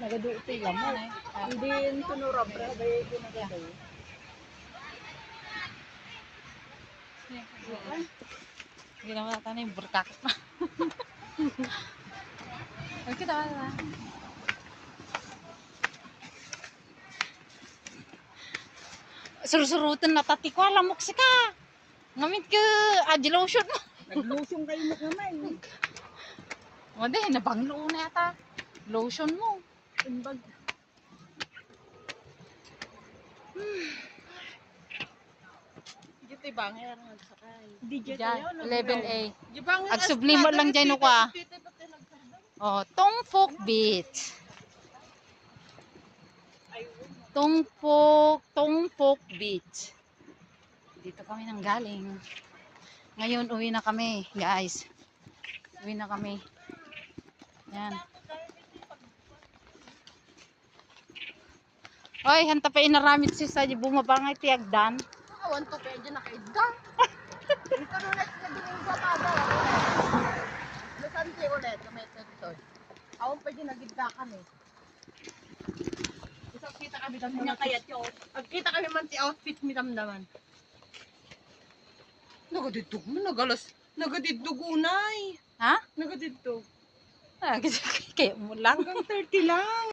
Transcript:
Nagaduti laman eh. Hindi yung tunurabra. Dahil ko nagagawa. Hindi naman natin na yung burkakit na. Okay, tama na. Surusurutan na tati ko, lamok si ka. Ngamit ka, adi lotion mo. Naglusong kayo na kamay. Wala, nabanglo na yata. Lotion mo. Imbag. Dito bang yan nagsakay. DJ tayo. 11A. Agsublimo lang dyan ko ah. Oh, Tongpok Beach. Tongpok Beach. Dito kami nang galing. Ngayon uwi na kami, guys. Uwi na kami. Yan. Oy, hanta pa inaramit si sa bumabangay tiagdan. Awan to kaya dyan nakaidgang. Ito nung next na din sa taga. Nasanti ulit. Ito. Awan pa dyan nagidgakan eh. Isang kita kami damdaman. Kaya yun. Pagkita kami man si outfit mi damdaman. Nagadidog mo. Nagadidog unay. Ha? Nagadidog. Ah, kaya mo lang. Hanggang 30 lang.